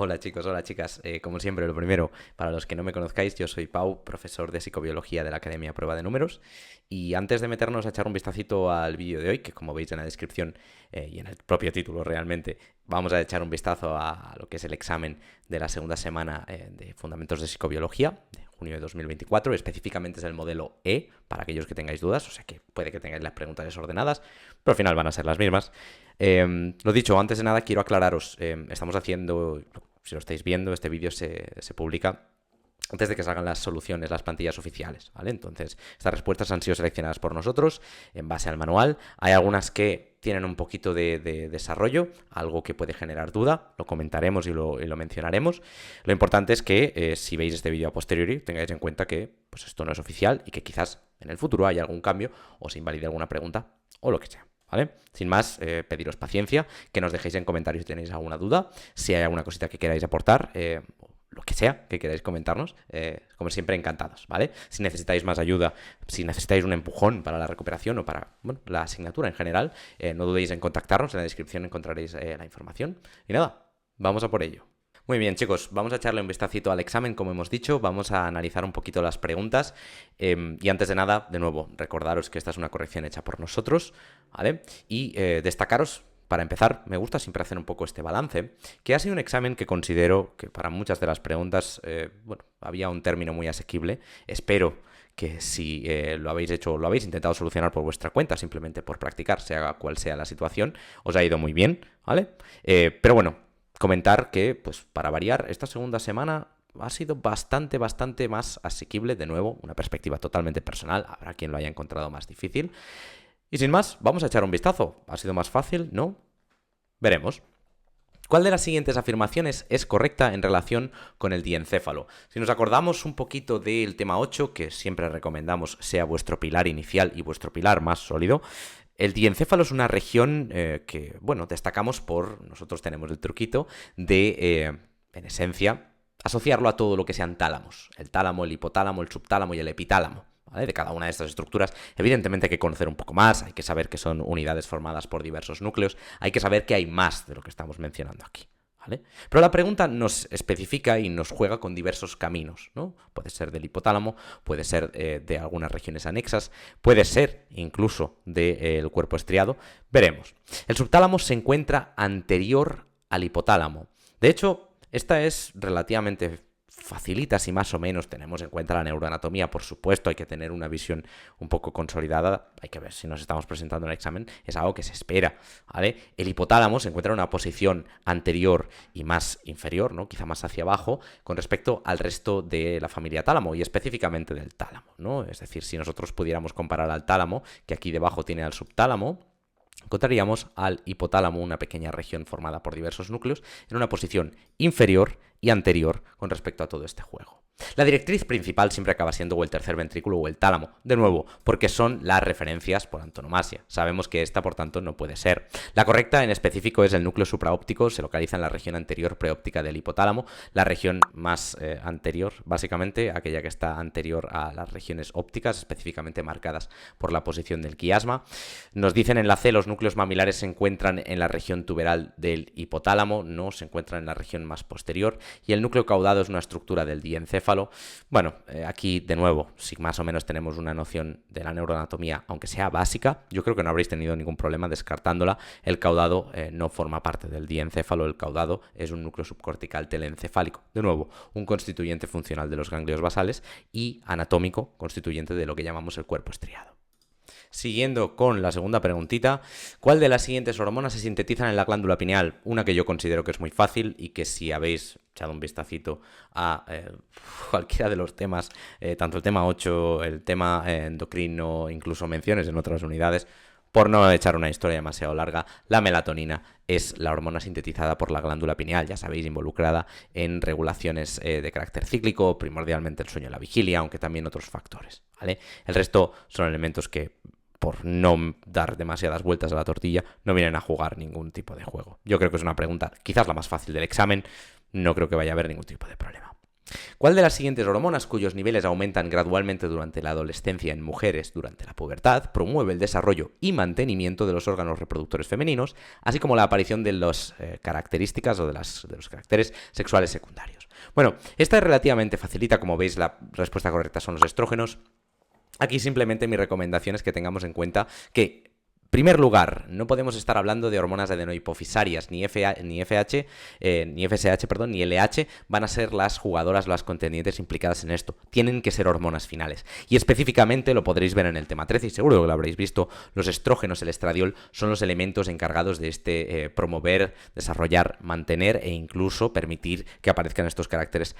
Hola chicos, hola chicas. Como siempre, lo primero, para los que no me conozcáis, yo soy Pau, profesor de psicobiología de la Academia Prueba de Números. Y antes de meternos a echar un vistacito al vídeo de hoy, que como veis en la descripción y en el propio título realmente, vamos a echar un vistazo a lo que es el examen de la segunda semana de Fundamentos de Psicobiología, de junio de 2024. Específicamente es el modelo E, para aquellos que tengáis dudas, o sea que puede que tengáis las preguntas desordenadas, pero al final van a ser las mismas. Lo dicho, antes de nada quiero aclararos, estamos haciendo, si lo estáis viendo, este vídeo se publica antes de que salgan las soluciones, las plantillas oficiales, ¿vale? Entonces, estas respuestas han sido seleccionadas por nosotros en base al manual. Hay algunas que tienen un poquito de desarrollo, algo que puede generar duda, lo comentaremos y lo mencionaremos. Lo importante es que si veis este vídeo a posteriori, tengáis en cuenta que pues, esto no es oficial y que quizás en el futuro haya algún cambio o se invalide alguna pregunta o lo que sea. ¿Vale? Sin más, pediros paciencia, que nos dejéis en comentarios si tenéis alguna duda, si hay alguna cosita que queráis aportar, lo que sea que queráis comentarnos, como siempre encantados, ¿vale? Si necesitáis más ayuda, si necesitáis un empujón para la recuperación o para la asignatura en general, no dudéis en contactarnos, en la descripción encontraréis la información. Y nada, vamos a por ello. Muy bien, chicos, vamos a echarle un vistacito al examen, como hemos dicho, vamos a analizar un poquito las preguntas y antes de nada, de nuevo, recordaros que esta es una corrección hecha por nosotros, ¿vale? Y destacaros, para empezar, me gusta siempre hacer un poco este balance, que ha sido un examen que considero que para muchas de las preguntas, había un término muy asequible. Espero que si lo habéis hecho o lo habéis intentado solucionar por vuestra cuenta, simplemente por practicar, sea cual sea la situación, os ha ido muy bien, ¿vale? Pero bueno, comentar que, pues para variar, esta segunda semana ha sido bastante más asequible. De nuevo, una perspectiva totalmente personal, habrá quien lo haya encontrado más difícil. Y sin más, vamos a echar un vistazo. ¿Ha sido más fácil? ¿No? Veremos. ¿Cuál de las siguientes afirmaciones es correcta en relación con el diencéfalo? Si nos acordamos un poquito del tema 8, que siempre recomendamos sea vuestro pilar inicial y vuestro pilar más sólido, el diencéfalo es una región que, bueno, destacamos nosotros tenemos el truquito de, en esencia, asociarlo a todo lo que sean tálamos. El tálamo, el hipotálamo, el subtálamo y el epitálamo. ¿Vale? De cada una de estas estructuras, evidentemente hay que conocer un poco más, hay que saber que son unidades formadas por diversos núcleos, hay que saber que hay más de lo que estamos mencionando aquí. ¿Vale? Pero la pregunta nos especifica y nos juega con diversos caminos, ¿no? Puede ser del hipotálamo, puede ser de algunas regiones anexas, puede ser incluso del cuerpo estriado. Veremos. El subtálamo se encuentra anterior al hipotálamo. De hecho, esta es relativamente facilita si más o menos tenemos en cuenta la neuroanatomía. Por supuesto, hay que tener una visión un poco consolidada. Hay que ver si nos estamos presentando en el examen. Es algo que se espera, ¿vale? El hipotálamo se encuentra en una posición anterior y más inferior, ¿no? Quizá más hacia abajo, con respecto al resto de la familia tálamo y específicamente del tálamo, ¿no? Es decir, si nosotros pudiéramos comparar al tálamo, que aquí debajo tiene al subtálamo, encontraríamos al hipotálamo, una pequeña región formada por diversos núcleos, en una posición inferior y anterior con respecto a todo este juego. La directriz principal siempre acaba siendo o el tercer ventrículo o el tálamo, de nuevo, porque son las referencias por antonomasia. Sabemos que esta, por tanto, no puede ser. La correcta en específico es el núcleo supraóptico, se localiza en la región anterior preóptica del hipotálamo, la región más anterior, básicamente, aquella que está anterior a las regiones ópticas, específicamente marcadas por la posición del quiasma. Nos dicen en la C, los núcleos mamilares se encuentran en la región tuberal del hipotálamo, no se encuentran en la región más posterior, y el núcleo caudado es una estructura del diencéfalo. Bueno, aquí de nuevo, si más o menos tenemos una noción de la neuroanatomía, aunque sea básica, yo creo que no habréis tenido ningún problema descartándola. El caudado no forma parte del diencéfalo, el caudado es un núcleo subcortical telencefálico. De nuevo, un constituyente funcional de los ganglios basales y anatómico, constituyente de lo que llamamos el cuerpo estriado. Siguiendo con la segunda preguntita, ¿cuál de las siguientes hormonas se sintetizan en la glándula pineal? Una que yo considero que es muy fácil y que si habéis echado un vistacito a cualquiera de los temas, tanto el tema 8, el tema endocrino, incluso menciones en otras unidades, por no echar una historia demasiado larga, la melatonina es la hormona sintetizada por la glándula pineal, ya sabéis, involucrada en regulaciones de carácter cíclico, primordialmente el sueño y la vigilia, aunque también otros factores, ¿vale? El resto son elementos que, por no dar demasiadas vueltas a la tortilla, no vienen a jugar ningún tipo de juego. Yo creo que es una pregunta quizás la más fácil del examen, no creo que vaya a haber ningún tipo de problema. ¿Cuál de las siguientes hormonas cuyos niveles aumentan gradualmente durante la adolescencia en mujeres durante la pubertad promueve el desarrollo y mantenimiento de los órganos reproductores femeninos, así como la aparición de las características o de los caracteres sexuales secundarios? Bueno, esta es relativamente facilita, como veis la respuesta correcta son los estrógenos. Aquí simplemente mi recomendación es que tengamos en cuenta que, en primer lugar, no podemos estar hablando de hormonas adenohipofisarias, ni FSH, ni LH van a ser las jugadoras, las contendientes implicadas en esto. Tienen que ser hormonas finales. Y específicamente lo podréis ver en el tema 13 y seguro que lo habréis visto, los estrógenos, el estradiol, son los elementos encargados de promover, desarrollar, mantener e incluso permitir que aparezcan estos caracteres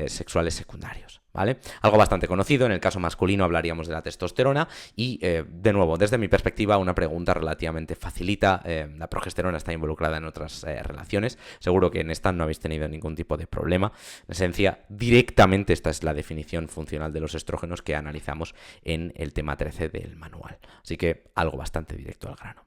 sexuales secundarios. ¿Vale? Algo bastante conocido, en el caso masculino hablaríamos de la testosterona y, de nuevo, desde mi perspectiva, una pregunta relativamente facilita. La progesterona está involucrada en otras relaciones, seguro que en esta no habéis tenido ningún tipo de problema. En esencia, directamente esta es la definición funcional de los estrógenos que analizamos en el tema 13 del manual, así que algo bastante directo al grano.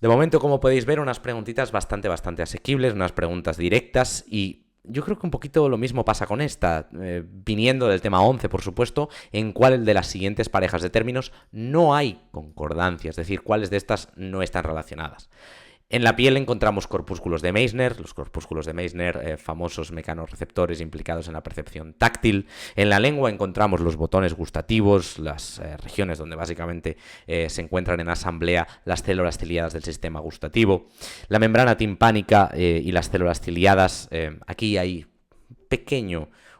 De momento, como podéis ver, unas preguntitas bastante asequibles, unas preguntas directas y yo creo que un poquito lo mismo pasa con esta, viniendo del tema 11, por supuesto, en cuál de las siguientes parejas de términos no hay concordancia, es decir, cuáles de estas no están relacionadas. En la piel encontramos corpúsculos de Meissner, los corpúsculos de Meissner, famosos mecanorreceptores implicados en la percepción táctil. En la lengua encontramos los botones gustativos, las regiones donde básicamente se encuentran en asamblea las células ciliadas del sistema gustativo. La membrana timpánica y las células ciliadas, aquí hay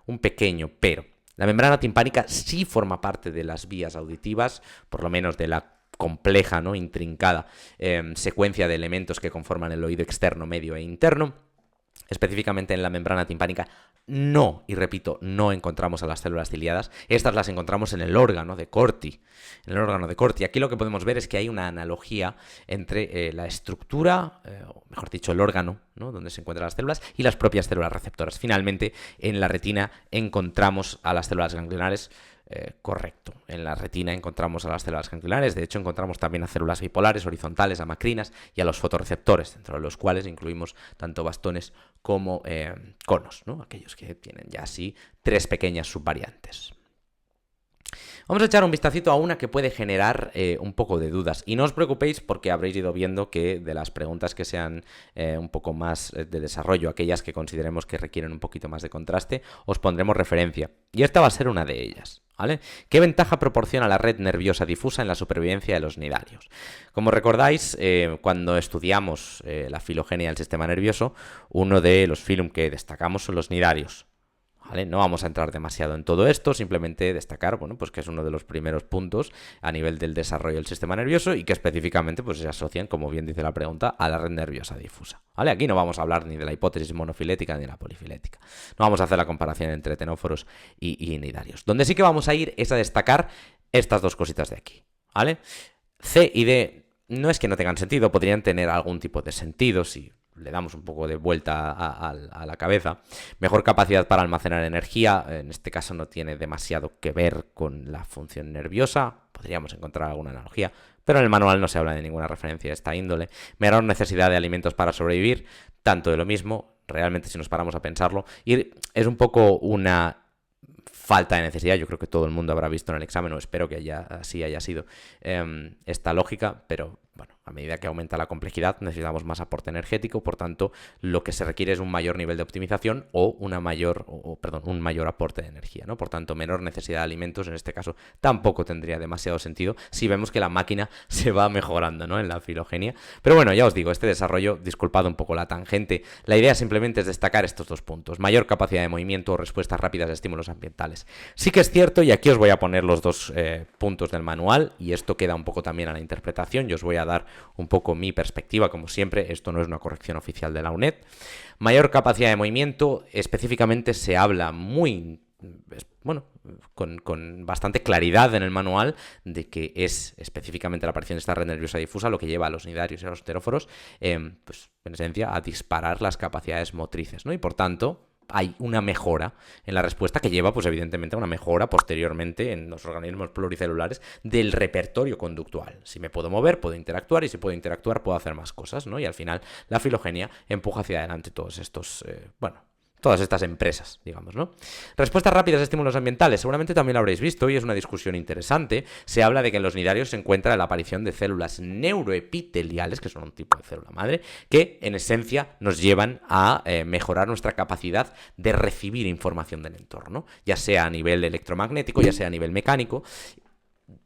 un pequeño pero. La membrana timpánica sí forma parte de las vías auditivas, por lo menos de la compleja, ¿no? Intrincada secuencia de elementos que conforman el oído externo, medio e interno. Específicamente en la membrana timpánica no, y repito, no encontramos a las células ciliadas. Estas las encontramos en el órgano de Corti. Aquí lo que podemos ver es que hay una analogía entre la estructura, o mejor dicho, el órgano, ¿no? Donde se encuentran las células, y las propias células receptoras. Finalmente, en la retina encontramos a las células ganglionares. Correcto. En la retina encontramos a las células ganglionares, de hecho encontramos también a células bipolares, horizontales, a macrinas y a los fotorreceptores, dentro de los cuales incluimos tanto bastones como conos, ¿no? Aquellos que tienen ya así 3 pequeñas subvariantes. Vamos a echar un vistacito a una que puede generar un poco de dudas. Y no os preocupéis porque habréis ido viendo que de las preguntas que sean un poco más de desarrollo, aquellas que consideremos que requieren un poquito más de contraste, os pondremos referencia. Y esta va a ser una de ellas, ¿vale? ¿Qué ventaja proporciona la red nerviosa difusa en la supervivencia de los nidarios? Como recordáis, cuando estudiamos la filogenia del sistema nervioso, uno de los filum que destacamos son los nidarios. ¿Vale? No vamos a entrar demasiado en todo esto, simplemente destacar, bueno, pues que es uno de los primeros puntos a nivel del desarrollo del sistema nervioso y que específicamente pues, se asocian, como bien dice la pregunta, a la red nerviosa difusa. ¿Vale? Aquí no vamos a hablar ni de la hipótesis monofilética ni de la polifilética. No vamos a hacer la comparación entre tenóforos y nidarios. Donde sí que vamos a ir es a destacar estas dos cositas de aquí. ¿Vale? C y D no es que no tengan sentido, podrían tener algún tipo de sentido si le damos un poco de vuelta a la cabeza. Mejor capacidad para almacenar energía, en este caso no tiene demasiado que ver con la función nerviosa, podríamos encontrar alguna analogía, pero en el manual no se habla de ninguna referencia a esta índole. Menor necesidad de alimentos para sobrevivir, tanto de lo mismo, realmente si nos paramos a pensarlo, y es un poco una falta de necesidad. Yo creo que todo el mundo habrá visto en el examen, o espero que así haya sido esta lógica, pero bueno, a medida que aumenta la complejidad necesitamos más aporte energético, por tanto lo que se requiere es un mayor nivel de optimización o un mayor aporte de energía, ¿no? Por tanto, menor necesidad de alimentos en este caso tampoco tendría demasiado sentido si vemos que la máquina se va mejorando, ¿no? En la filogenia. Pero bueno, ya os digo, este desarrollo, disculpad un poco la tangente, la idea simplemente es destacar estos dos puntos: mayor capacidad de movimiento o respuestas rápidas a estímulos ambientales. Sí que es cierto, y aquí os voy a poner los dos puntos del manual, y esto queda un poco también a la interpretación, yo os voy a dar un poco mi perspectiva, como siempre, esto no es una corrección oficial de la UNED. Mayor capacidad de movimiento, específicamente se habla con bastante claridad en el manual de que es específicamente la aparición de esta red nerviosa difusa lo que lleva a los nidarios y a los teróforos, pues en esencia, a disparar las capacidades motrices, ¿no? Y por tanto hay una mejora en la respuesta que lleva, pues evidentemente, a una mejora posteriormente en los organismos pluricelulares del repertorio conductual. Si me puedo mover, puedo interactuar, y si puedo interactuar, puedo hacer más cosas, ¿no? Y al final la filogenia empuja hacia adelante todos estos, todas estas empresas, digamos, ¿no? Respuestas rápidas a estímulos ambientales, seguramente también lo habréis visto y es una discusión interesante. Se habla de que en los nidarios se encuentra la aparición de células neuroepiteliales, que son un tipo de célula madre, que en esencia nos llevan a mejorar nuestra capacidad de recibir información del entorno, ya sea a nivel electromagnético, ya sea a nivel mecánico,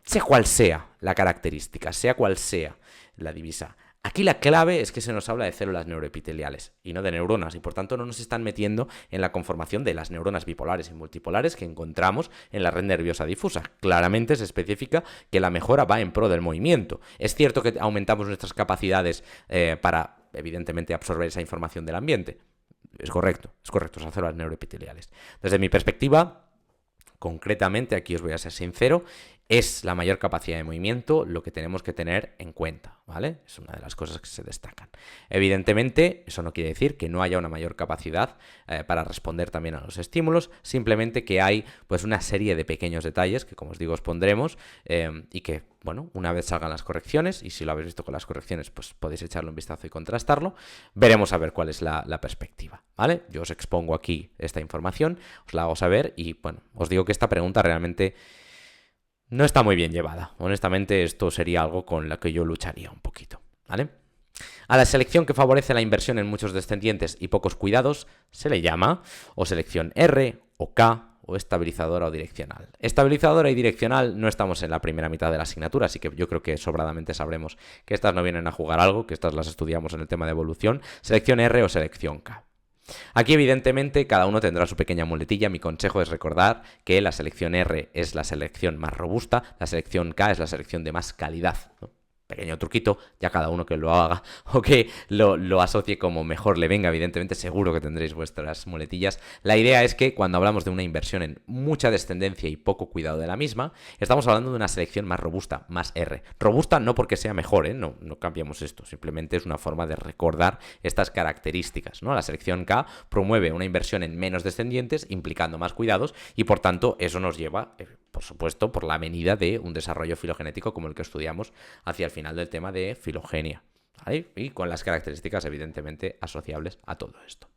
sea cual sea la característica, sea cual sea la divisa. Aquí la clave es que se nos habla de células neuroepiteliales y no de neuronas, y por tanto no nos están metiendo en la conformación de las neuronas bipolares y multipolares que encontramos en la red nerviosa difusa. Claramente se especifica que la mejora va en pro del movimiento. Es cierto que aumentamos nuestras capacidades para, evidentemente, absorber esa información del ambiente. Es correcto, esas células neuroepiteliales. Desde mi perspectiva, concretamente, aquí os voy a ser sincero, es la mayor capacidad de movimiento lo que tenemos que tener en cuenta, ¿vale? Es una de las cosas que se destacan. Evidentemente, eso no quiere decir que no haya una mayor capacidad para responder también a los estímulos, simplemente que hay pues una serie de pequeños detalles que, como os digo, os pondremos y que, bueno, una vez salgan las correcciones, y si lo habéis visto con las correcciones, pues podéis echarle un vistazo y contrastarlo, veremos a ver cuál es la perspectiva, ¿vale? Yo os expongo aquí esta información, os la hago saber y, bueno, os digo que esta pregunta realmente no está muy bien llevada. Honestamente, esto sería algo con lo que yo lucharía un poquito, ¿vale? A la selección que favorece la inversión en muchos descendientes y pocos cuidados se le llama o selección R o K o estabilizadora o direccional. Estabilizadora y direccional no estamos en la primera mitad de la asignatura, así que yo creo que sobradamente sabremos que estas no vienen a jugar algo, que estas las estudiamos en el tema de evolución. Selección R o selección K. Aquí, evidentemente, cada uno tendrá su pequeña muletilla. Mi consejo es recordar que la selección R es la selección más robusta, la selección K es la selección de más calidad, ¿no? Pequeño truquito, ya cada uno que lo haga o que lo asocie como mejor le venga, evidentemente seguro que tendréis vuestras muletillas. La idea es que cuando hablamos de una inversión en mucha descendencia y poco cuidado de la misma, estamos hablando de una selección más robusta, más R. Robusta no porque sea mejor, no cambiamos esto, simplemente es una forma de recordar estas características, ¿no? La selección K promueve una inversión en menos descendientes, implicando más cuidados, y por tanto eso nos lleva, por supuesto, por la medida de un desarrollo filogenético como el que estudiamos hacia el final del tema de filogenia, ¿vale? Y con las características evidentemente asociables a todo esto.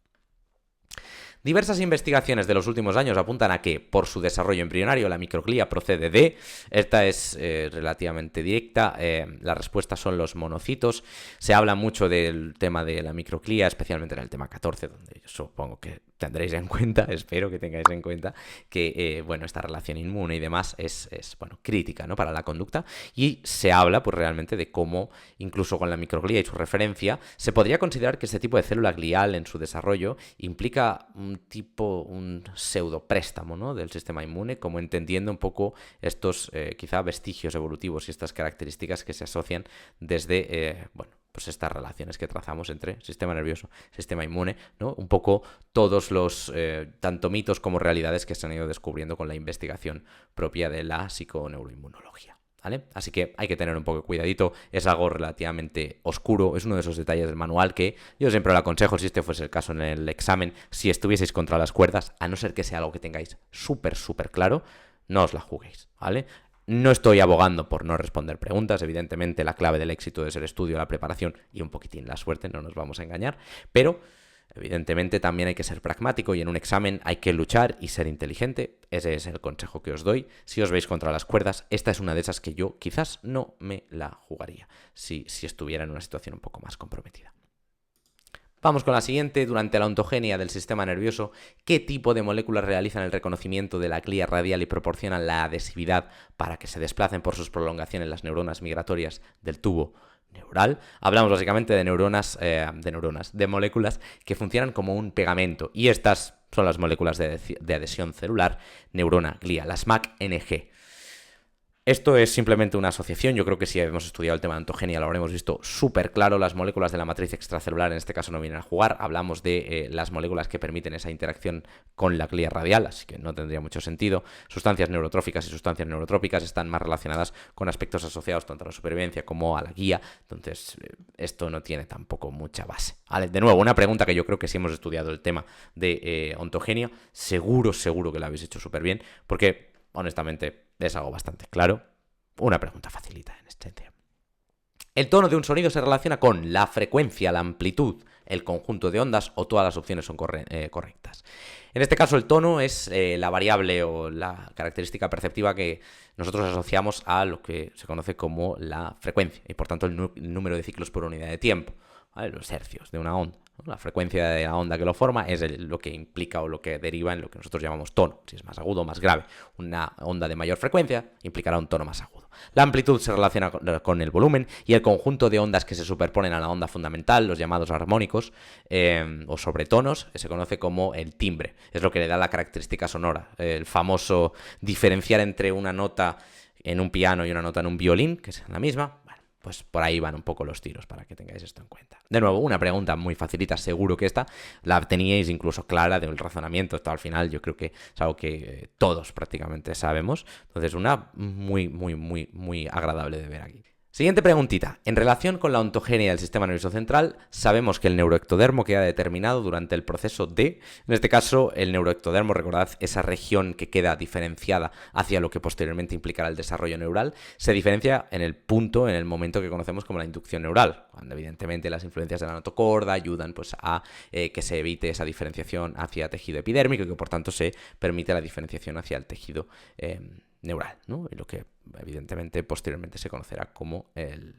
Diversas investigaciones de los últimos años apuntan a que, por su desarrollo embrionario, la microglía procede de... Esta es relativamente directa, la respuesta son los monocitos. Se habla mucho del tema de la microglía, especialmente en el tema 14, donde yo supongo que tendréis en cuenta, espero que tengáis en cuenta, que bueno, esta relación inmune y demás es bueno, crítica, ¿no?, para la conducta, y se habla pues realmente de cómo, incluso con la microglía y su referencia, se podría considerar que este tipo de célula glial en su desarrollo implica un pseudo préstamo, ¿no?, del sistema inmune, como entendiendo un poco estos quizá vestigios evolutivos y estas características que se asocian desde, bueno, pues estas relaciones que trazamos entre sistema nervioso, sistema inmune, ¿no? Un poco todos los tanto mitos como realidades que se han ido descubriendo con la investigación propia de la psiconeuroinmunología, ¿vale? Así que hay que tener un poco de cuidadito, es algo relativamente oscuro, es uno de esos detalles del manual que yo siempre lo aconsejo, si este fuese el caso en el examen, si estuvieseis contra las cuerdas, a no ser que sea algo que tengáis súper claro, no os la juguéis, ¿vale? No estoy abogando por no responder preguntas, evidentemente la clave del éxito es el estudio, la preparación y un poquitín la suerte, no nos vamos a engañar, pero evidentemente también hay que ser pragmático y en un examen hay que luchar y ser inteligente. Ese es el consejo que os doy. Si os veis contra las cuerdas, esta es una de esas que yo quizás no me la jugaría si estuviera en una situación un poco más comprometida. Vamos con la siguiente. Durante la ontogenia del sistema nervioso, ¿qué tipo de moléculas realizan el reconocimiento de la glía radial y proporcionan la adhesividad para que se desplacen por sus prolongaciones las neuronas migratorias del tubo neural? Hablamos básicamente de de moléculas que funcionan como un pegamento, y estas son las moléculas de adhesión celular neurona-glía, las MAC-NG. Esto es simplemente una asociación. Yo creo que si hemos estudiado el tema de ontogenia lo habremos visto súper claro. Las moléculas de la matriz extracelular en este caso no vienen a jugar. Hablamos de las moléculas que permiten esa interacción con la glía radial, así que no tendría mucho sentido. Sustancias neurotróficas y sustancias neurotrópicas están más relacionadas con aspectos asociados tanto a la supervivencia como a la guía. Entonces, esto no tiene tampoco mucha base, ¿vale? De nuevo, una pregunta que yo creo que si hemos estudiado el tema de ontogenia, seguro que la habéis hecho súper bien, porque honestamente es algo bastante claro. Una pregunta facilita en este sentido. El tono de un sonido se relaciona con la frecuencia, la amplitud, el conjunto de ondas o todas las opciones son correctas. En este caso el tono es la variable o la característica perceptiva que nosotros asociamos a lo que se conoce como la frecuencia y por tanto el número de ciclos por unidad de tiempo, ¿vale? Los hercios de una onda. La frecuencia de la onda que lo forma es lo que implica o lo que deriva en lo que nosotros llamamos tono. Si es más agudo o más grave. Una onda de mayor frecuencia implicará un tono más agudo. La amplitud se relaciona con el volumen y el conjunto de ondas que se superponen a la onda fundamental, los llamados armónicos o sobretonos, se conoce como el timbre. Es lo que le da la característica sonora. El famoso diferenciar entre una nota en un piano y una nota en un violín, que es la misma. Pues por ahí van un poco los tiros para que tengáis esto en cuenta. De nuevo, una pregunta muy facilita, seguro que esta la teníais incluso clara del razonamiento. Esto al final yo creo que es algo que todos prácticamente sabemos. Entonces una muy agradable de ver aquí. Siguiente preguntita. En relación con la ontogenia del sistema nervioso central, sabemos que el neuroectodermo queda determinado durante el proceso de, en este caso, el neuroectodermo, recordad, esa región que queda diferenciada hacia lo que posteriormente implicará el desarrollo neural, se diferencia en el punto, en el momento que conocemos como la inducción neural, cuando evidentemente las influencias de la notocorda ayudan pues, a que se evite esa diferenciación hacia tejido epidérmico y que por tanto se permite la diferenciación hacia el tejido neural, ¿no? Y lo que evidentemente posteriormente se conocerá como el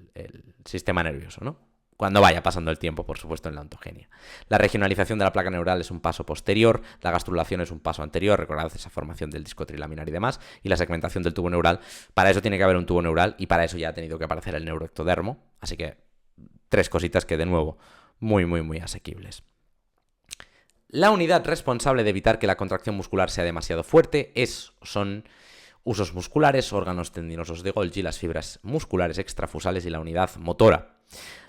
sistema nervioso, ¿no? Cuando vaya pasando el tiempo, por supuesto, en la ontogenia. La regionalización de la placa neural es un paso posterior, la gastrulación es un paso anterior, recordad esa formación del disco trilaminar y demás, y la segmentación del tubo neural. Para eso tiene que haber un tubo neural y para eso ya ha tenido que aparecer el neuroectodermo, así que 3 cositas que de nuevo muy asequibles. La unidad responsable de evitar que la contracción muscular sea demasiado fuerte son usos musculares, órganos tendinosos de Golgi, las fibras musculares extrafusales y la unidad motora.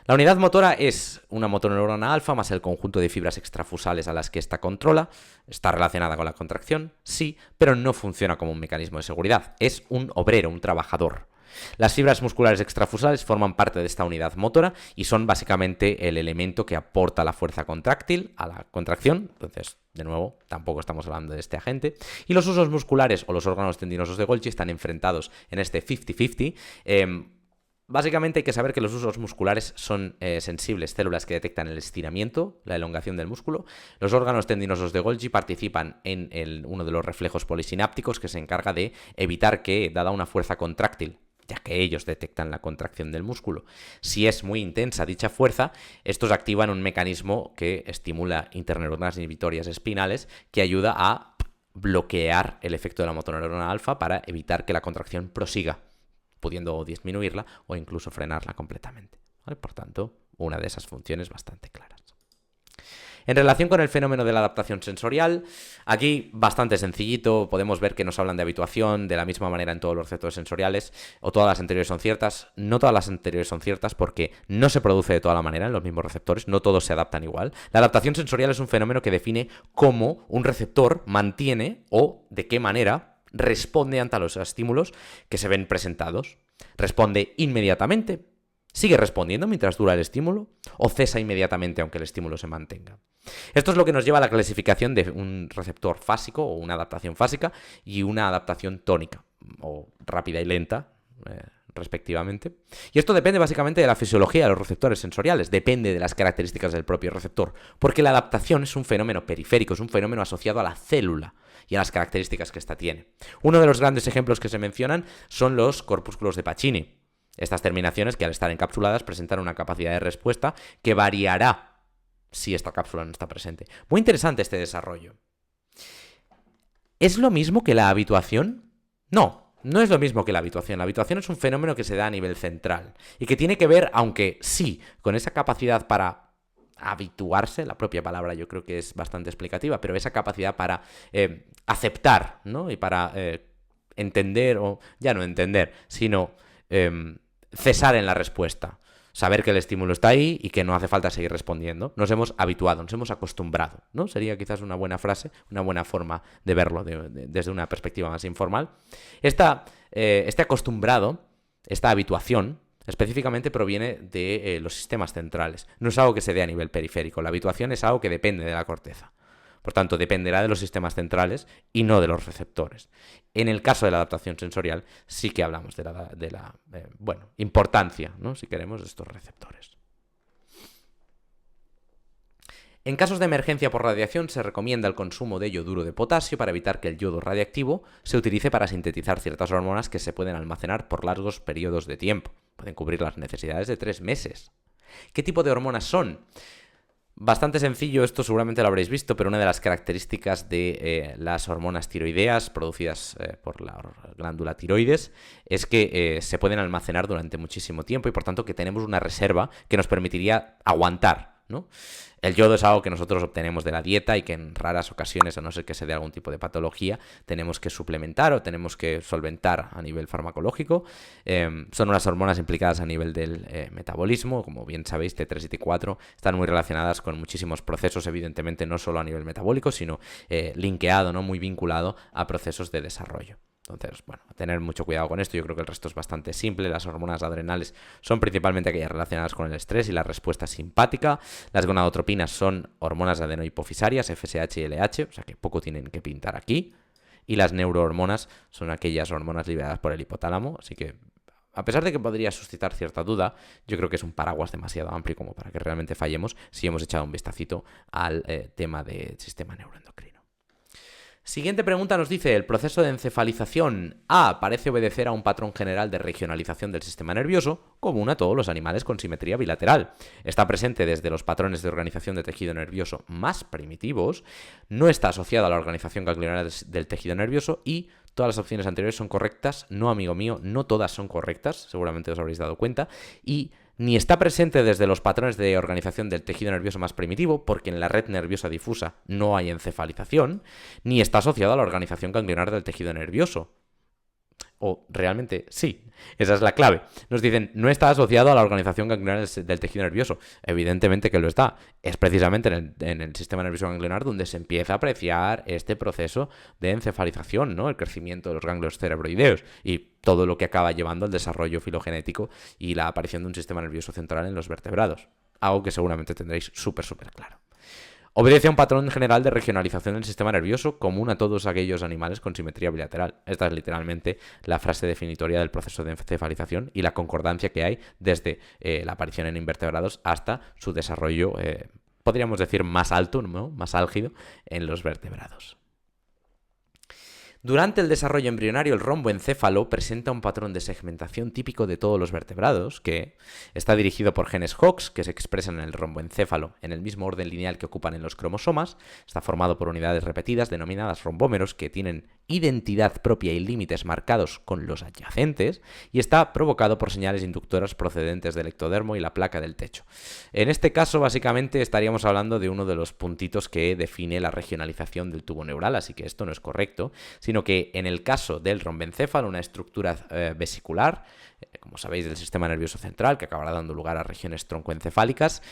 La unidad motora es una motoneurona alfa más el conjunto de fibras extrafusales a las que ésta controla. Está relacionada con la contracción, sí, pero no funciona como un mecanismo de seguridad. Es un obrero, un trabajador. Las fibras musculares extrafusales forman parte de esta unidad motora y son básicamente el elemento que aporta la fuerza contráctil a la contracción. Entonces, de nuevo, tampoco estamos hablando de este agente. Y los usos musculares o los órganos tendinosos de Golgi están enfrentados en este 50-50. Básicamente hay que saber que los usos musculares son sensibles, células que detectan el estiramiento, la elongación del músculo. Los órganos tendinosos de Golgi participan en uno de los reflejos polisinápticos que se encarga de evitar que, dada una fuerza contráctil, ya que ellos detectan la contracción del músculo, si es muy intensa dicha fuerza, estos activan un mecanismo que estimula interneuronas inhibitorias espinales que ayuda a bloquear el efecto de la motoneurona alfa para evitar que la contracción prosiga, pudiendo disminuirla o incluso frenarla completamente, ¿vale? Por tanto, una de esas funciones bastante claras. En relación con el fenómeno de la adaptación sensorial, aquí bastante sencillito, podemos ver que nos hablan de habituación de la misma manera en todos los receptores sensoriales, o todas las anteriores son ciertas. No todas las anteriores son ciertas porque no se produce de toda la manera en los mismos receptores, no todos se adaptan igual. La adaptación sensorial es un fenómeno que define cómo un receptor mantiene o de qué manera responde ante los estímulos que se ven presentados. Responde inmediatamente, sigue respondiendo mientras dura el estímulo o cesa inmediatamente aunque el estímulo se mantenga. Esto es lo que nos lleva a la clasificación de un receptor fásico o una adaptación fásica y una adaptación tónica o rápida y lenta, respectivamente. Y esto depende básicamente de la fisiología de los receptores sensoriales, depende de las características del propio receptor, porque la adaptación es un fenómeno periférico, es un fenómeno asociado a la célula y a las características que ésta tiene. Uno de los grandes ejemplos que se mencionan son los corpúsculos de Pacini. Estas terminaciones, que al estar encapsuladas presentan una capacidad de respuesta que variará si esta cápsula no está presente. Muy interesante este desarrollo. ¿Es lo mismo que la habituación? No es lo mismo que la habituación. La habituación es un fenómeno que se da a nivel central y que tiene que ver, aunque sí, con esa capacidad para habituarse, la propia palabra yo creo que es bastante explicativa, pero esa capacidad para aceptar, ¿no? Y para entender, o ya no entender, sino cesar en la respuesta. Saber que el estímulo está ahí y que no hace falta seguir respondiendo. Nos hemos habituado, nos hemos acostumbrado, ¿no? Sería quizás una buena frase, una buena forma de verlo desde una perspectiva más informal. Este acostumbrado, esta habituación, específicamente proviene de los sistemas centrales. No es algo que se dé a nivel periférico. La habituación es algo que depende de la corteza. Por tanto, dependerá de los sistemas centrales y no de los receptores. En el caso de la adaptación sensorial, sí que hablamos de la importancia, ¿no?, si queremos, de estos receptores. En casos de emergencia por radiación se recomienda el consumo de yoduro de potasio para evitar que el yodo radiactivo se utilice para sintetizar ciertas hormonas que se pueden almacenar por largos periodos de tiempo. Pueden cubrir las necesidades de 3 meses. ¿Qué tipo de hormonas son? Bastante sencillo, esto seguramente lo habréis visto, pero una de las características de las hormonas tiroideas producidas por la glándula tiroides es que se pueden almacenar durante muchísimo tiempo y por tanto que tenemos una reserva que nos permitiría aguantar, ¿no? El yodo es algo que nosotros obtenemos de la dieta y que en raras ocasiones, a no ser que se dé algún tipo de patología, tenemos que suplementar o tenemos que solventar a nivel farmacológico. Son unas hormonas implicadas a nivel del metabolismo, como bien sabéis, T3 y T4 están muy relacionadas con muchísimos procesos, evidentemente no solo a nivel metabólico, sino linkeado, ¿no?, muy vinculado a procesos de desarrollo. Entonces, bueno, a tener mucho cuidado con esto. Yo creo que el resto es bastante simple. Las hormonas adrenales son principalmente aquellas relacionadas con el estrés y la respuesta simpática. Las gonadotropinas son hormonas adenohipofisarias, FSH y LH, o sea que poco tienen que pintar aquí. Y las neurohormonas son aquellas hormonas liberadas por el hipotálamo, así que a pesar de que podría suscitar cierta duda, yo creo que es un paraguas demasiado amplio como para que realmente fallemos si hemos echado un vistacito al tema del sistema neuroendocrino. Siguiente pregunta nos dice, ¿el proceso de encefalización A parece obedecer a un patrón general de regionalización del sistema nervioso, común a todos los animales con simetría bilateral? Está presente desde los patrones de organización de tejido nervioso más primitivos, no está asociado a la organización ganglionar del tejido nervioso y todas las opciones anteriores son correctas. No, amigo mío, no todas son correctas, seguramente os habréis dado cuenta, y ni está presente desde los patrones de organización del tejido nervioso más primitivo, porque en la red nerviosa difusa no hay encefalización, ni está asociado a la organización ganglionar del tejido nervioso. O realmente sí, esa es la clave. Nos dicen, no está asociado a la organización ganglionar del tejido nervioso. Evidentemente que lo está. Es precisamente en el sistema nervioso ganglionar donde se empieza a apreciar este proceso de encefalización, ¿no?, el crecimiento de los ganglios cerebroideos y todo lo que acaba llevando al desarrollo filogenético y la aparición de un sistema nervioso central en los vertebrados. Algo que seguramente tendréis súper claro. Obedece a un patrón general de regionalización del sistema nervioso común a todos aquellos animales con simetría bilateral. Esta es literalmente la frase definitoria del proceso de encefalización y la concordancia que hay desde la aparición en invertebrados hasta su desarrollo, podríamos decir, más alto, ¿no?, más álgido en los vertebrados. Durante el desarrollo embrionario, el romboencéfalo presenta un patrón de segmentación típico de todos los vertebrados, que está dirigido por genes Hox, que se expresan en el romboencéfalo en el mismo orden lineal que ocupan en los cromosomas. Está formado por unidades repetidas denominadas rombómeros que tienen identidad propia y límites marcados con los adyacentes, y está provocado por señales inductoras procedentes del ectodermo y la placa del techo. En este caso, básicamente, estaríamos hablando de uno de los puntitos que define la regionalización del tubo neural, así que esto no es correcto, sino que en el caso del romboencéfalo, una estructura vesicular, como sabéis, del sistema nervioso central, que acabará dando lugar a regiones troncoencefálicas,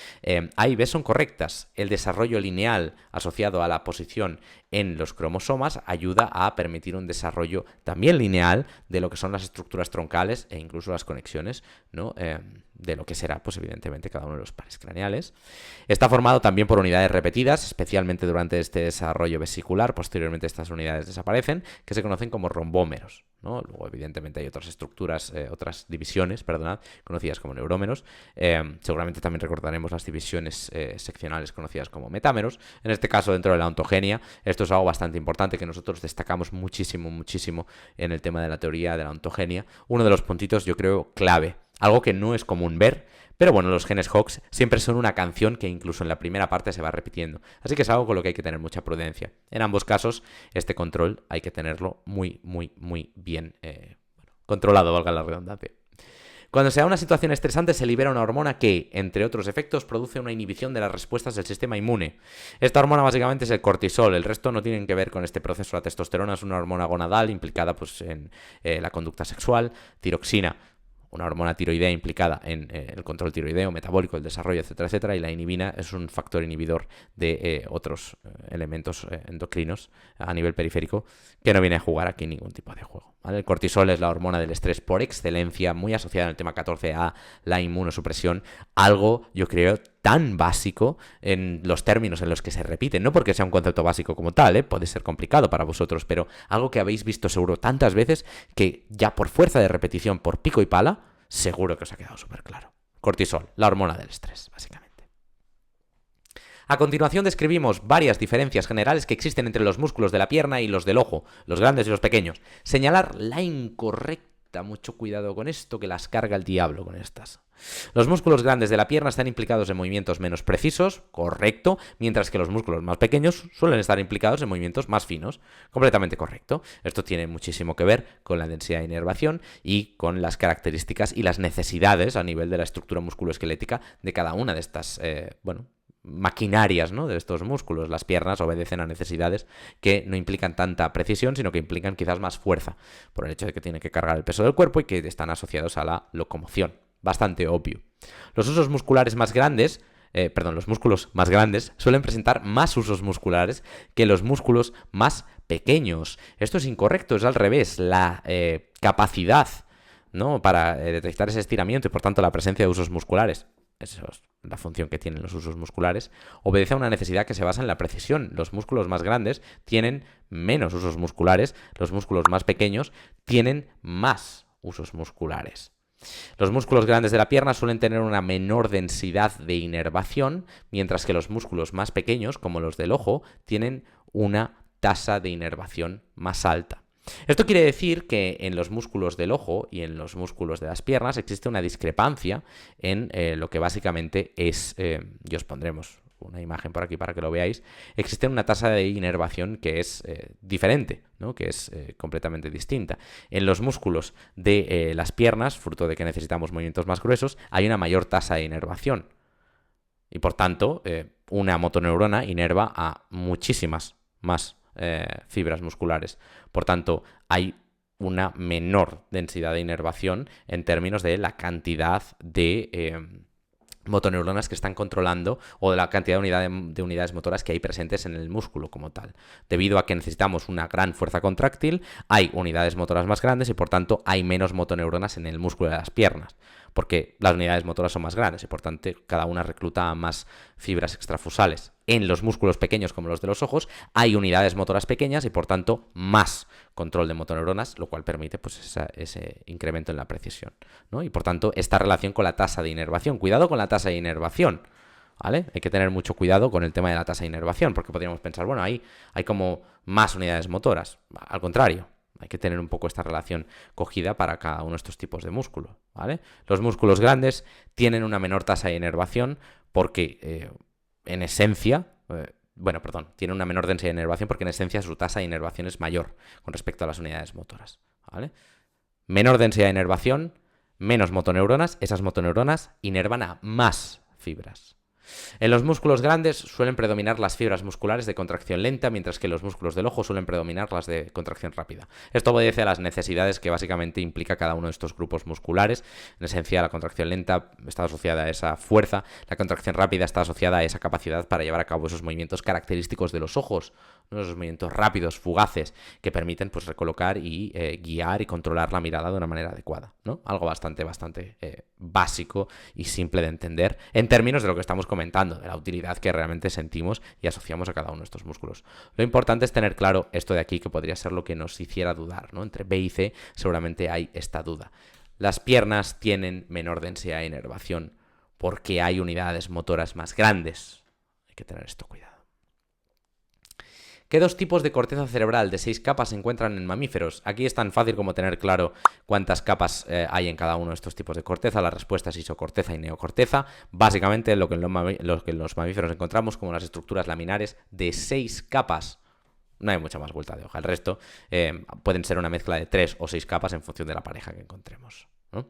A y B son correctas. El desarrollo lineal asociado a la posición en los cromosomas ayuda a permitir un desarrollo también lineal de lo que son las estructuras troncales e incluso las conexiones, ¿no?, de lo que será, pues evidentemente, cada uno de los pares craneales. Está formado también por unidades repetidas, especialmente durante este desarrollo vesicular. Posteriormente estas unidades desaparecen, que se conocen como rombómeros, ¿no? Luego, evidentemente, hay otras estructuras, otras divisiones, conocidas como neurómeros. Seguramente también recordaremos las divisiones seccionales conocidas como metámeros. En este caso, dentro de la ontogenia, esto es algo bastante importante que nosotros destacamos muchísimo en el tema de la teoría de la ontogenia. Uno de los puntitos, yo creo, clave. Algo que no es común ver, pero bueno, los genes Hox siempre son una canción que incluso en la primera parte se va repitiendo. Así que es algo con lo que hay que tener mucha prudencia. En ambos casos, este control hay que tenerlo muy bien controlado, valga la redundancia. Cuando se da una situación estresante se libera una hormona que, entre otros efectos, produce una inhibición de las respuestas del sistema inmune. Esta hormona básicamente es el cortisol, el resto no tienen que ver con este proceso. La testosterona es una hormona gonadal implicada pues, en la conducta sexual, tiroxina, una hormona tiroidea implicada en el control tiroideo, metabólico, el desarrollo, etcétera, y la inhibina es un factor inhibidor de otros elementos endocrinos a nivel periférico que no viene a jugar aquí ningún tipo de juego. ¿vale? El cortisol es la hormona del estrés por excelencia, muy asociada en el tema 14 a la inmunosupresión, algo, yo creo, tan básico en los términos en los que se repiten, no porque sea un concepto básico como tal, puede ser complicado para vosotros, pero algo que habéis visto seguro tantas veces que ya por fuerza de repetición, por pico y pala, seguro que os ha quedado súper claro. Cortisol, la hormona del estrés, básicamente. A continuación describimos varias diferencias generales que existen entre los músculos de la pierna y los del ojo, los grandes y los pequeños. Señalar la incorrecta, mucho cuidado con esto, que las carga el diablo con estas. Los músculos grandes de la pierna están implicados en movimientos menos precisos, correcto, mientras que los músculos más pequeños suelen estar implicados en movimientos más finos, completamente correcto. Esto tiene muchísimo que ver con la densidad de inervación y con las características y las necesidades a nivel de la estructura musculoesquelética de cada una de estas, maquinarias, ¿no?, de estos músculos. Las piernas obedecen a necesidades que no implican tanta precisión, sino que implican quizás más fuerza, por el hecho de que tienen que cargar el peso del cuerpo y que están asociados a la locomoción. Bastante obvio. Los usos musculares más grandes, los músculos más grandes suelen presentar más usos musculares que los músculos más pequeños. Esto es incorrecto, es al revés. La capacidad, ¿no?, para detectar ese estiramiento y por tanto la presencia de usos musculares, eso es la función que tienen los usos musculares, obedece a una necesidad que se basa en la precisión. Los músculos más grandes tienen menos usos musculares, los músculos más pequeños tienen más usos musculares. Los músculos grandes de la pierna suelen tener una menor densidad de inervación, mientras que los músculos más pequeños, como los del ojo, tienen una tasa de inervación más alta. Esto quiere decir que en los músculos del ojo y en los músculos de las piernas existe una discrepancia en lo que básicamente es, y os pondremos una imagen por aquí para que lo veáis, existe una tasa de inervación que es diferente, ¿no?, que es completamente distinta. En los músculos de las piernas, fruto de que necesitamos movimientos más gruesos, hay una mayor tasa de inervación. Y por tanto, una motoneurona inerva a muchísimas más fibras musculares. Por tanto, hay una menor densidad de inervación en términos de la cantidad de motoneuronas que están controlando o de la cantidad de unidades motoras que hay presentes en el músculo como tal. Debido a que necesitamos una gran fuerza contráctil, hay unidades motoras más grandes y por tanto hay menos motoneuronas en el músculo de las piernas, porque las unidades motoras son más grandes y por tanto cada una recluta a más fibras extrafusales. En los músculos pequeños como los de los ojos hay unidades motoras pequeñas y por tanto más control de motoneuronas, lo cual permite pues ese incremento en la precisión, ¿no? Y por tanto esta relación con la tasa de inervación. Cuidado con la tasa de inervación, ¿vale? Hay que tener mucho cuidado con el tema de la tasa de inervación, porque podríamos pensar, bueno, ahí hay como más unidades motoras. Al contrario, hay que tener un poco esta relación cogida para cada uno de estos tipos de músculo, ¿vale? Los músculos grandes tienen una menor tasa de inervación porque en esencia, tiene una menor densidad de inervación porque en esencia su tasa de inervación es mayor con respecto a las unidades motoras, ¿vale? Menor densidad de inervación, menos motoneuronas, esas motoneuronas inervan a más fibras. En los músculos grandes suelen predominar las fibras musculares de contracción lenta, mientras que en los músculos del ojo suelen predominar las de contracción rápida. Esto obedece a las necesidades que básicamente implica cada uno de estos grupos musculares. En esencia, la contracción lenta está asociada a esa fuerza, la contracción rápida está asociada a esa capacidad para llevar a cabo esos movimientos característicos de los ojos, ¿no?, esos movimientos rápidos, fugaces, que permiten pues recolocar y guiar y controlar la mirada de una manera adecuada, ¿no? Algo bastante básico y simple de entender en términos de lo que estamos comentando, de la utilidad que realmente sentimos y asociamos a cada uno de estos músculos. Lo importante es tener claro esto de aquí, que podría ser lo que nos hiciera dudar, ¿no? Entre B y C seguramente hay esta duda. Las piernas tienen menor densidad de inervación porque hay unidades motoras más grandes. Hay que tener esto cuidado. ¿Qué dos tipos de corteza cerebral de 6 capas se encuentran en mamíferos? Aquí es tan fácil como tener claro cuántas capas hay en cada uno de estos tipos de corteza. La respuesta es isocorteza y neocorteza. Básicamente lo que en los mamíferos encontramos como las estructuras laminares de 6 capas. No hay mucha más vuelta de hoja. El resto pueden ser una mezcla de 3 o 6 capas en función de la pareja que encontremos, ¿no?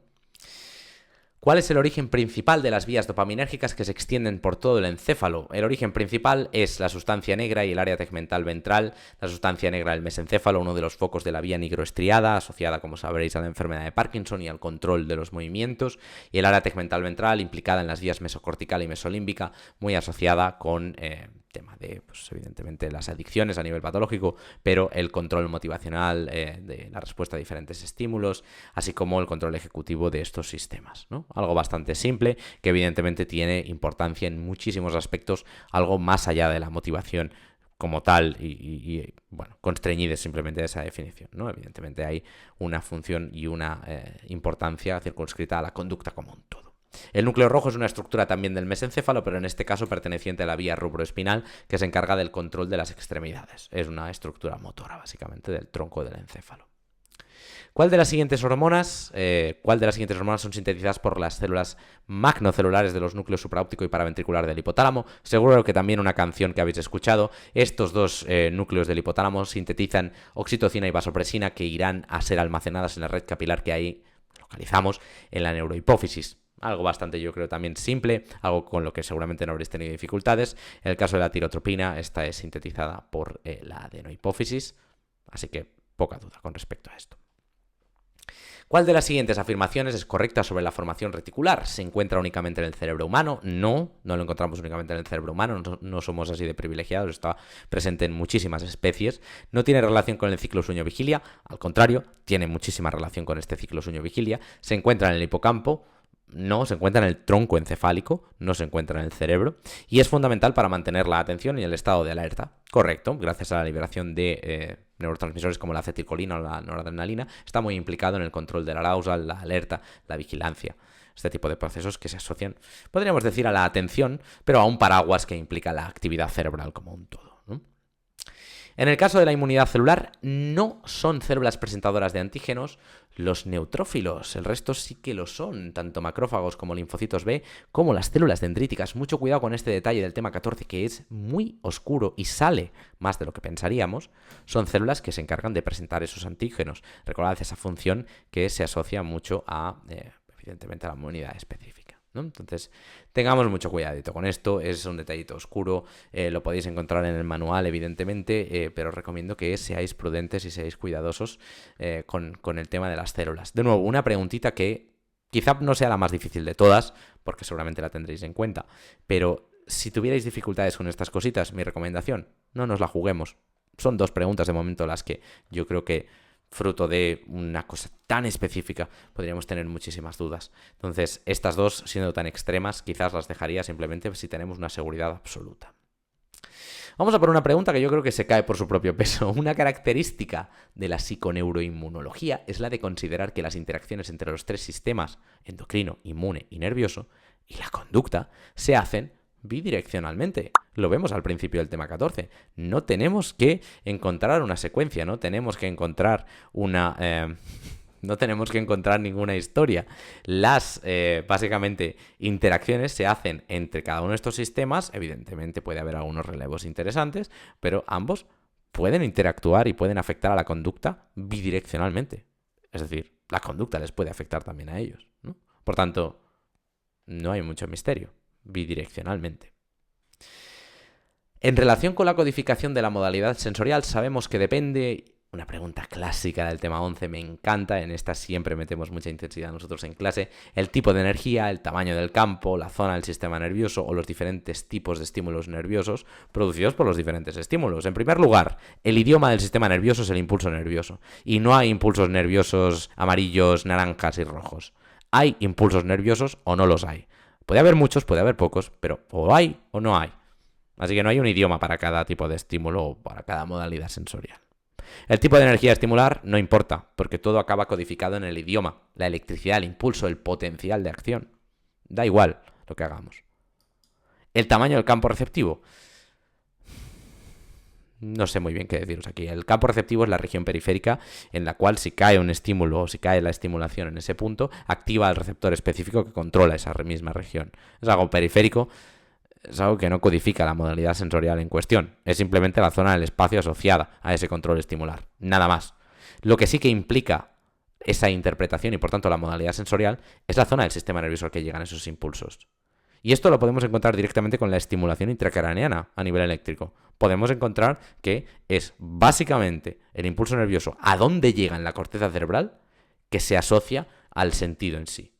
¿Cuál es el origen principal de las vías dopaminérgicas que se extienden por todo el encéfalo? El origen principal es la sustancia negra y el área tegmental ventral. La sustancia negra del mesencéfalo, uno de los focos de la vía nigroestriada, asociada, como sabréis, a la enfermedad de Parkinson y al control de los movimientos. Y el área tegmental ventral, implicada en las vías mesocortical y mesolímbica, muy asociada con tema de, pues, evidentemente, las adicciones a nivel patológico, pero el control motivacional de la respuesta a diferentes estímulos, así como el control ejecutivo de estos sistemas, ¿no? Algo bastante simple que evidentemente tiene importancia en muchísimos aspectos, algo más allá de la motivación como tal y bueno, constreñides simplemente a esa definición, ¿no? Evidentemente hay una función y una importancia circunscrita a la conducta como un todo. El núcleo rojo es una estructura también del mesencéfalo, pero en este caso perteneciente a la vía rubroespinal, que se encarga del control de las extremidades. Es una estructura motora, básicamente, del tronco del encéfalo. ¿Cuál de las siguientes hormonas son sintetizadas por las células magnocelulares de los núcleos supraóptico y paraventricular del hipotálamo? Seguro que también una canción que habéis escuchado. Estos dos núcleos del hipotálamo sintetizan oxitocina y vasopresina, que irán a ser almacenadas en la red capilar que ahí localizamos en la neurohipófisis. Algo bastante, yo creo, también simple, algo con lo que seguramente no habréis tenido dificultades. En el caso de la tirotropina, esta es sintetizada por la adenohipófisis, así que poca duda con respecto a esto. ¿Cuál de las siguientes afirmaciones es correcta sobre la formación reticular? ¿Se encuentra únicamente en el cerebro humano? No lo encontramos únicamente en el cerebro humano, no somos así de privilegiados, está presente en muchísimas especies. No tiene relación con el ciclo sueño-vigilia, al contrario, tiene muchísima relación con este ciclo sueño-vigilia. Se encuentra en el hipocampo. No, se encuentra en el tronco encefálico, no se encuentra en el cerebro, y es fundamental para mantener la atención y el estado de alerta. Correcto, gracias a la liberación de neurotransmisores como la acetilcolina o la noradrenalina, está muy implicado en el control del arousal, la alerta, la vigilancia. Este tipo de procesos que se asocian, podríamos decir, a la atención, pero a un paraguas que implica la actividad cerebral como un todo, ¿no? En el caso de la inmunidad celular, no son células presentadoras de antígenos los neutrófilos, el resto sí que lo son, tanto macrófagos como linfocitos B, como las células dendríticas. Mucho cuidado con este detalle del tema 14, que es muy oscuro y sale más de lo que pensaríamos. Son células que se encargan de presentar esos antígenos. Recordad esa función que se asocia mucho a, evidentemente, a la inmunidad específica, ¿no? Entonces, tengamos mucho cuidadito con esto, es un detallito oscuro, lo podéis encontrar en el manual, evidentemente, pero os recomiendo que seáis prudentes y seáis cuidadosos con el tema de las células. De nuevo, una preguntita que quizá no sea la más difícil de todas, porque seguramente la tendréis en cuenta, pero si tuvierais dificultades con estas cositas, mi recomendación, no nos la juguemos. Son dos preguntas de momento las que yo creo que, fruto de una cosa tan específica, podríamos tener muchísimas dudas. Entonces, estas dos, siendo tan extremas, quizás las dejaría simplemente si tenemos una seguridad absoluta. Vamos a por una pregunta que yo creo que se cae por su propio peso. Una característica de la psiconeuroinmunología es la de considerar que las interacciones entre los tres sistemas, endocrino, inmune y nervioso, y la conducta, se hacen bidireccionalmente. Lo vemos al principio del tema 14. No tenemos que encontrar una secuencia, no tenemos que encontrar no tenemos que encontrar ninguna historia. Las, básicamente, interacciones se hacen entre cada uno de estos sistemas. Evidentemente puede haber algunos relevos interesantes, pero ambos pueden interactuar y pueden afectar a la conducta bidireccionalmente. Es decir, la conducta les puede afectar también a ellos, ¿no? Por tanto, no hay mucho misterio. Bidireccionalmente. En relación con la codificación de la modalidad sensorial, sabemos que depende, una pregunta clásica del tema 11, me encanta, en esta siempre metemos mucha intensidad nosotros en clase, el tipo de energía, el tamaño del campo, la zona del sistema nervioso o los diferentes tipos de estímulos nerviosos producidos por los diferentes estímulos. En primer lugar, el idioma del sistema nervioso es el impulso nervioso, y no hay impulsos nerviosos amarillos, naranjas y rojos. Hay impulsos nerviosos o no los hay. Puede haber muchos, puede haber pocos, pero o hay o no hay. Así que no hay un idioma para cada tipo de estímulo o para cada modalidad sensorial. El tipo de energía estimular no importa, porque todo acaba codificado en el idioma, la electricidad, el impulso, el potencial de acción. Da igual lo que hagamos. El tamaño del campo receptivo. No sé muy bien qué deciros aquí. El campo receptivo es la región periférica en la cual si cae un estímulo o si cae la estimulación en ese punto, activa el receptor específico que controla esa misma región. Es algo periférico, es algo que no codifica la modalidad sensorial en cuestión. Es simplemente la zona del espacio asociada a ese control estimular. Nada más. Lo que sí que implica esa interpretación y por tanto la modalidad sensorial es la zona del sistema nervioso al que llegan esos impulsos. Y esto lo podemos encontrar directamente con la estimulación intracraneana a nivel eléctrico. Podemos encontrar que es básicamente el impulso nervioso a dónde llega en la corteza cerebral que se asocia al sentido en sí.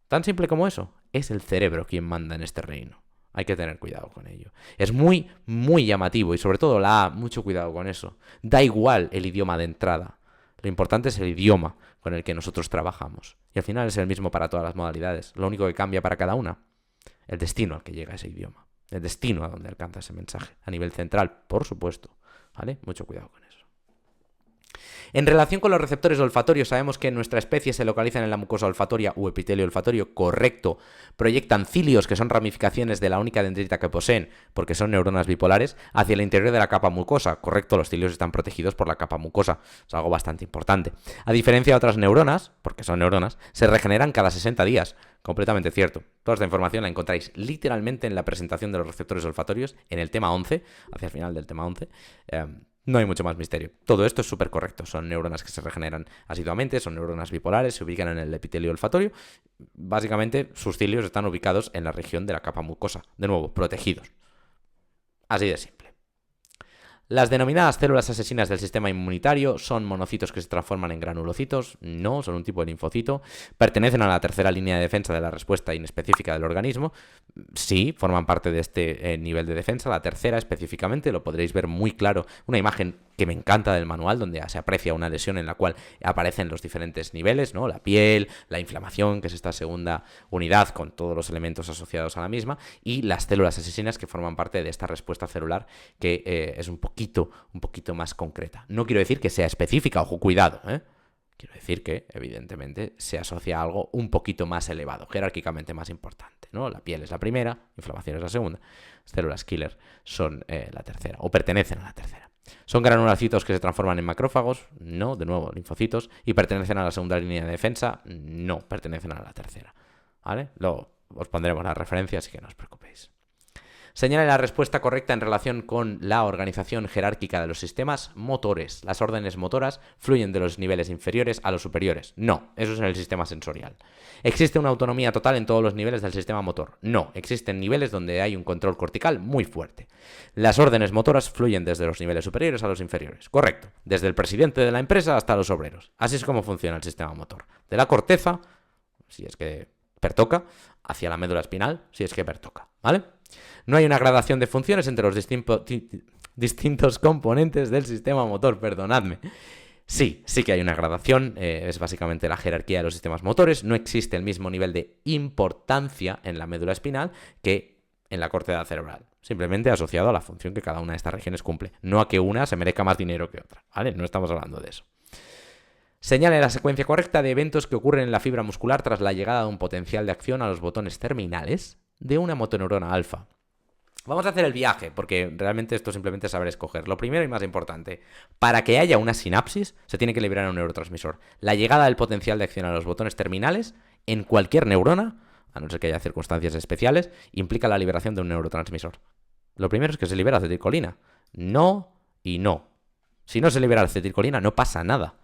Tan simple como eso. Es el cerebro quien manda en este reino. Hay que tener cuidado con ello. Es muy, muy llamativo y sobre todo la A, mucho cuidado con eso. Da igual el idioma de entrada. Lo importante es el idioma con el que nosotros trabajamos. Y al final es el mismo para todas las modalidades. Lo único que cambia para cada una, el destino al que llega ese idioma. El destino a donde alcanza ese mensaje. A nivel central, por supuesto. ¿Vale? Mucho cuidado con eso. En relación con los receptores olfatorios, sabemos que en nuestra especie se localizan en la mucosa olfatoria u epitelio olfatorio, correcto. Proyectan cilios, que son ramificaciones de la única dendrita que poseen, porque son neuronas bipolares, hacia el interior de la capa mucosa, correcto. Los cilios están protegidos por la capa mucosa, es algo bastante importante. A diferencia de otras neuronas, porque son neuronas, se regeneran cada 60 días. Completamente cierto. Toda esta información la encontráis literalmente en la presentación de los receptores olfatorios, en el tema 11, hacia el final del tema 11. No hay mucho más misterio. Todo esto es súper correcto. Son neuronas que se regeneran asiduamente, son neuronas bipolares, se ubican en el epitelio olfatorio. Básicamente, sus cilios están ubicados en la región de la capa mucosa. De nuevo, protegidos. Así de simple. Las denominadas células asesinas del sistema inmunitario son monocitos que se transforman en granulocitos. No, son un tipo de linfocito. Pertenecen a la tercera línea de defensa de la respuesta inespecífica del organismo. Sí, forman parte de este nivel de defensa. La tercera específicamente, lo podréis ver muy claro. Una imagen que me encanta del manual, donde se aprecia una lesión en la cual aparecen los diferentes niveles, ¿no? La piel, la inflamación, que es esta segunda unidad con todos los elementos asociados a la misma, y las células asesinas que forman parte de esta respuesta celular que es un poquito más concreta. No quiero decir que sea específica, ojo, cuidado, ¿eh? Quiero decir que, evidentemente, se asocia a algo un poquito más elevado, jerárquicamente más importante, ¿no? La piel es la primera, inflamación es la segunda, células killer son la tercera, o pertenecen a la tercera. ¿Son granulocitos que se transforman en macrófagos? No, de nuevo, linfocitos. ¿Y pertenecen a la segunda línea de defensa? No, pertenecen a la tercera. ¿Vale? Luego os pondremos las referencias, así que no os preocupéis. Señale la respuesta correcta en relación con la organización jerárquica de los sistemas motores. Las órdenes motoras fluyen de los niveles inferiores a los superiores. No, eso es en el sistema sensorial. ¿Existe una autonomía total en todos los niveles del sistema motor? No, existen niveles donde hay un control cortical muy fuerte. Las órdenes motoras fluyen desde los niveles superiores a los inferiores. Correcto, desde el presidente de la empresa hasta los obreros. Así es como funciona el sistema motor. De la corteza, si es que pertoca, hacia la médula espinal, si es que pertoca, ¿vale? No hay una gradación de funciones entre los distintos componentes del sistema motor, perdonadme. Sí que hay una gradación, es básicamente la jerarquía de los sistemas motores. No existe el mismo nivel de importancia en la médula espinal que en la corteza cerebral, simplemente asociado a la función que cada una de estas regiones cumple, no a que una se merezca más dinero que otra, ¿vale? No estamos hablando de eso. Señale la secuencia correcta de eventos que ocurren en la fibra muscular tras la llegada de un potencial de acción a los botones terminales de una motoneurona alfa. Vamos a hacer el viaje, porque realmente esto simplemente es saber escoger. Lo primero y más importante, para que haya una sinapsis, se tiene que liberar un neurotransmisor. La llegada del potencial de acción a los botones terminales, en cualquier neurona, a no ser que haya circunstancias especiales, implica la liberación de un neurotransmisor. Lo primero es que se libera acetilcolina. No y no. Si no se libera acetilcolina, no pasa nada.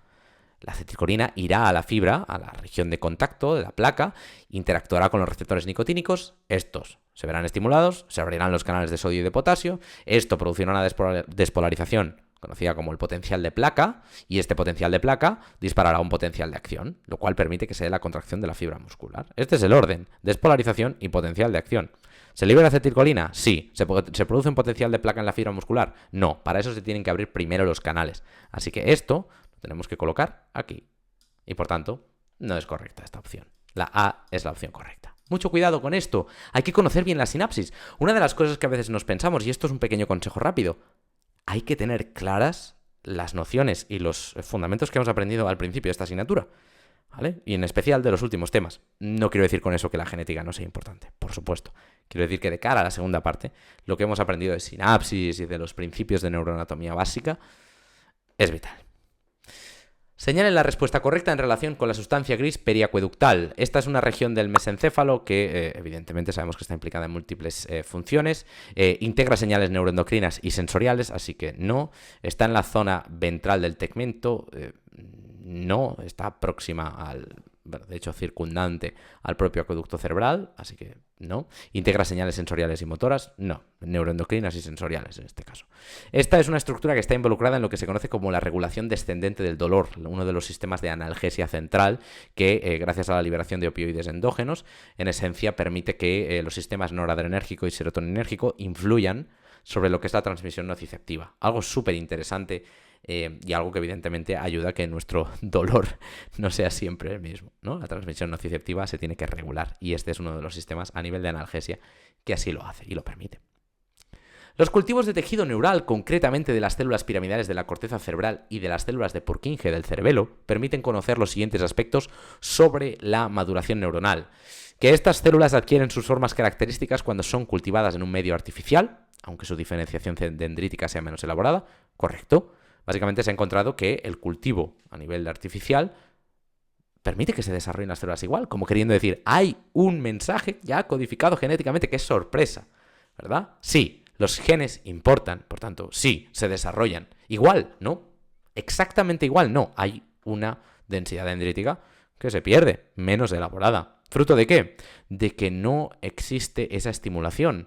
La acetilcolina irá a la fibra, a la región de contacto de la placa, interactuará con los receptores nicotínicos. Estos se verán estimulados, se abrirán los canales de sodio y de potasio. Esto producirá una despolarización conocida como el potencial de placa, y este potencial de placa disparará un potencial de acción, lo cual permite que se dé la contracción de la fibra muscular. Este es el orden: despolarización y potencial de acción. ¿Se libera acetilcolina? Sí. ¿Se produce un potencial de placa en la fibra muscular? No. Para eso se tienen que abrir primero los canales. Así que esto lo tenemos que colocar aquí. Y por tanto, no es correcta esta opción. La A es la opción correcta. Mucho cuidado con esto. Hay que conocer bien la sinapsis. Una de las cosas que a veces nos pensamos, y esto es un pequeño consejo rápido, hay que tener claras las nociones y los fundamentos que hemos aprendido al principio de esta asignatura, ¿vale? Y en especial de los últimos temas. No quiero decir con eso que la genética no sea importante, por supuesto. Quiero decir que de cara a la segunda parte, lo que hemos aprendido de sinapsis y de los principios de neuroanatomía básica es vital. Señale la respuesta correcta en relación con la sustancia gris periacueductal. Esta es una región del mesencéfalo que evidentemente sabemos que está implicada en múltiples funciones. Integra señales neuroendocrinas y sensoriales, así que no. Está en la zona ventral del tegmento. No. Está próxima de hecho circundante al propio acueducto cerebral, así que ¿no? ¿Integra señales sensoriales y motoras? No, neuroendocrinas y sensoriales en este caso. Esta es una estructura que está involucrada en lo que se conoce como la regulación descendente del dolor, uno de los sistemas de analgesia central que, gracias a la liberación de opioides endógenos, en esencia permite que los sistemas noradrenérgico y serotoninérgico influyan sobre lo que es la transmisión nociceptiva. Algo súper interesante y algo que evidentemente ayuda a que nuestro dolor no sea siempre el mismo, ¿no? La transmisión nociceptiva se tiene que regular y este es uno de los sistemas a nivel de analgesia que así lo hace y lo permite. Los cultivos de tejido neural, concretamente de las células piramidales de la corteza cerebral y de las células de Purkinje del cerebelo, permiten conocer los siguientes aspectos sobre la maduración neuronal. Que estas células adquieren sus formas características cuando son cultivadas en un medio artificial, aunque su diferenciación dendrítica sea menos elaborada, correcto. Básicamente se ha encontrado que el cultivo a nivel artificial permite que se desarrollen las células igual, como queriendo decir, hay un mensaje ya codificado genéticamente que es sorpresa, ¿verdad? Sí, los genes importan, por tanto, sí, se desarrollan. Igual, ¿no? Exactamente igual, no. Hay una densidad dendrítica que se pierde, menos elaborada. ¿Fruto de qué? De que no existe esa estimulación.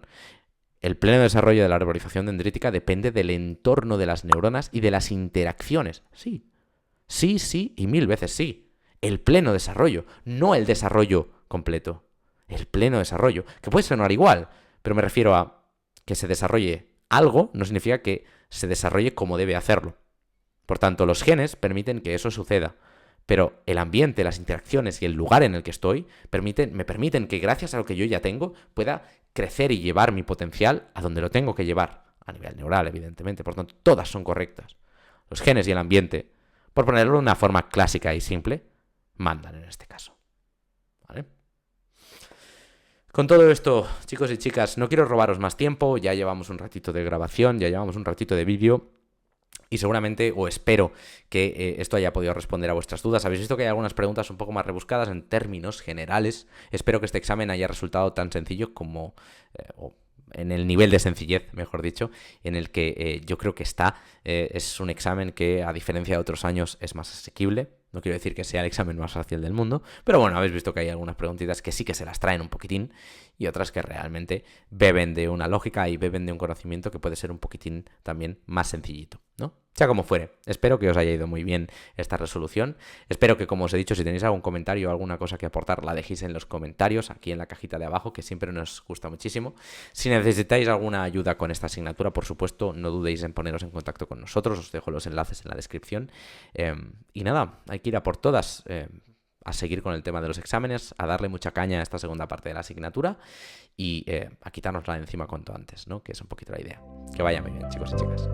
El pleno desarrollo de la arborización dendrítica depende del entorno de las neuronas y de las interacciones. Sí, sí y 1000 veces sí. El pleno desarrollo, no el desarrollo completo. El pleno desarrollo, que puede sonar igual, pero me refiero a que se desarrolle algo, no significa que se desarrolle como debe hacerlo. Por tanto, los genes permiten que eso suceda. Pero el ambiente, las interacciones y el lugar en el que estoy me permiten que gracias a lo que yo ya tengo pueda crecer y llevar mi potencial a donde lo tengo que llevar, a nivel neural, evidentemente. Por tanto, todas son correctas. Los genes y el ambiente, por ponerlo de una forma clásica y simple, mandan en este caso. ¿Vale? Con todo esto, chicos y chicas, no quiero robaros más tiempo, ya llevamos un ratito de grabación, ya llevamos un ratito de vídeo. Y seguramente, o espero que esto haya podido responder a vuestras dudas. Habéis visto que hay algunas preguntas un poco más rebuscadas en términos generales. Espero que este examen haya resultado tan sencillo como, o en el nivel de sencillez, mejor dicho, en el que yo creo que está. Es un examen que, a diferencia de otros años, es más asequible. No quiero decir que sea el examen más fácil del mundo, pero bueno, habéis visto que hay algunas preguntitas que sí que se las traen un poquitín y otras que realmente beben de una lógica y beben de un conocimiento que puede ser un poquitín también más sencillito, ¿no? Sea como fuere, espero que os haya ido muy bien esta resolución. Espero que, como os he dicho, si tenéis algún comentario o alguna cosa que aportar, la dejéis en los comentarios, aquí en la cajita de abajo, que siempre nos gusta muchísimo. Si necesitáis alguna ayuda con esta asignatura, por supuesto, no dudéis en poneros en contacto con nosotros, os dejo los enlaces en la descripción. Y nada, hay que ir a por todas, a seguir con el tema de los exámenes, a darle mucha caña a esta segunda parte de la asignatura y a quitárnosla de encima cuanto antes, ¿no? Que es un poquito la idea. Que vaya muy bien, chicos y chicas.